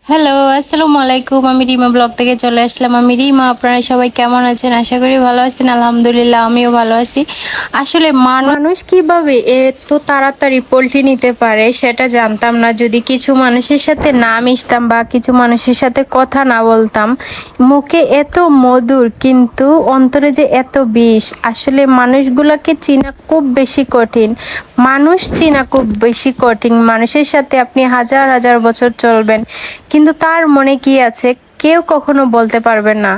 Hello, আসসালামু আলাইকুম। আমি রিমা ব্লগ থেকে চলে আসলাম। আমি রিমা। আপনারা সবাই কেমন আছেন? আশা করি ভালো আছেন। আলহামদুলিল্লাহ, আমিও ভালো আছি। আসলে মানুষ কিভাবে এত তাড়াতাড়ি পল্টি নিতে পারে সেটা জানতাম না, যদি কিছু মানুষের সাথে না মিশতাম বা কিছু মানুষের সাথে কথা না বলতাম। মুখে এত মধুর কিন্তু অন্তরে যে এত বিষ। আসলে মানুষগুলোকে চেনা খুব বেশি কঠিন। মানুষ চেনা খুব বেশি কঠিন। মানুষের সাথে আপনি হাজার হাজার বছর চলবেন, কিন্তু তার মনে কি আছে কেউ কখনো বলতে পারবে না।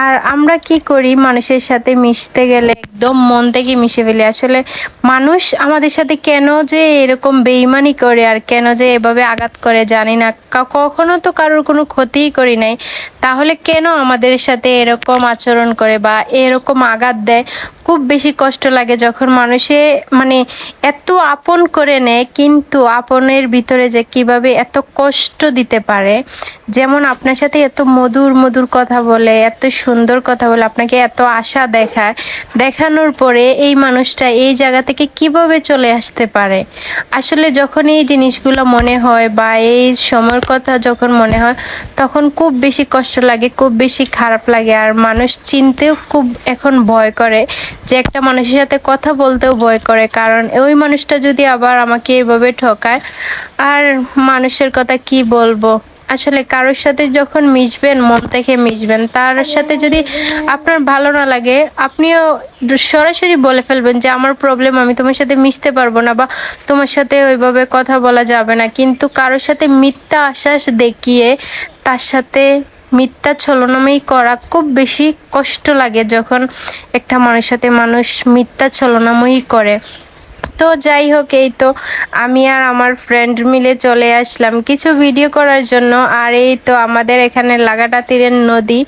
আর আমরা কি করি, মানুষের সাথে মিশতে গেলে একদম মন থেকে মিশে ফেলি। আসলে মানুষ আমাদের সাথে কেন যে এরকম বেইমানি করে আর কেন যে এভাবে আঘাত করে জানি না। কখনো তো কারোর কোনো ক্ষতিই করি নাই, তাহলে কেন আমাদের সাথে এরকম আচরণ করে বা এরকম আঘাত দেয়। খুব বেশি কষ্ট লাগে যখন মানুষে মানে এত আপন করে নেয়, কিন্তু আপনের ভিতরে যে কিভাবে এত কষ্ট দিতে পারে। যেমন আপনার সাথে এত মধুর মধুর কথা বলে, এত সুন্দর কথা বলে, আপনাকে এত আশা দেখায়, দেখানোর পরে এই মানুষটা এই জায়গা থেকে কিভাবে চলে আসতে পারে। আসলে যখন এই জিনিসগুলো মনে হয় বা এই সময়ের কথা যখন মনে হয়, তখন খুব বেশি কষ্ট লাগে, খুব বেশি খারাপ লাগে। আর মানুষ চিনতেও খুব এখন ভয় করে, যে একটা মানুষের সাথে কথা বলতেও ভয় করে, কারণ ওই মানুষটা যদি আবার আমাকে এভাবে ঠকায়। আর মানুষের কথা কি বলবো। আসলে কারোর সাথে যখন মিশবেন, মন থেকে মিশবেন, তার সাথে যদি আপনার ভালো না লাগে, আপনিও সরাসরি বলে ফেলবেন যে আমার প্রবলেম, আমি তোমার সাথে মিশতে পারবো না বা তোমার সাথে ওইভাবে কথা বলা যাবে না। কিন্তু কারোর সাথে মিথ্যা আশ্বাস দেখিয়ে তার সাথে মিথ্যা ছলনাময়ী করা খুব বেশি কষ্ট লাগে, যখন একটা মানুষের সাথে মানুষ মিথ্যা ছলনাময়ী করে। তো যাই হোক, এই তো আমি আর আমার ফ্রেন্ড মিলে চলে আসলাম কিছু ভিডিও করার জন্য। আর এই তো আমাদের এখানে লাগাটা তীরের নদী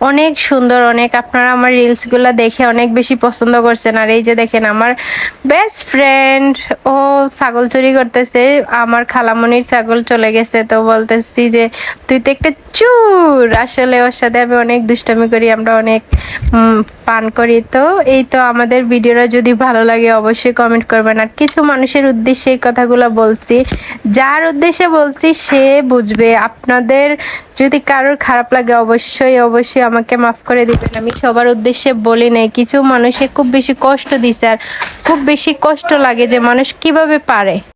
অনেক সুন্দর, অনেক। আপনারা আমার রিলসগুলো দেখে অনেক বেশি পছন্দ করছেন। আর এই যে দেখেন আমার বেস্ট ফ্রেন্ড, ও ছাগল চুরি করতেছে। আমার খালামণির ছাগল চলে গেছে, তো বলতেছি যে তুই তো একটা চুর। আসলে ওর সাথে আমি অনেক দুষ্টামি করি, আমরা অনেক পান করি। তো এই তো আমাদের ভিডিওটা যদি ভালো লাগে অবশ্যই কমেন্ট করবেন। আর কিছু মানুষের উদ্দেশ্যে এই কথাগুলো বলছি, যার উদ্দেশ্যে বলছি সে বুঝবে। আপনাদের যদি কারোর খারাপ লাগে অবশ্যই অবশ্যই আমাকে মাফ করে দিবেন। আমি সবার উদ্দেশ্যে বলি নাই, কিছু মানুষে খুব বেশি কষ্ট দিছে। আর খুব বেশি কষ্ট লাগে যে মানুষ কিভাবে পারে।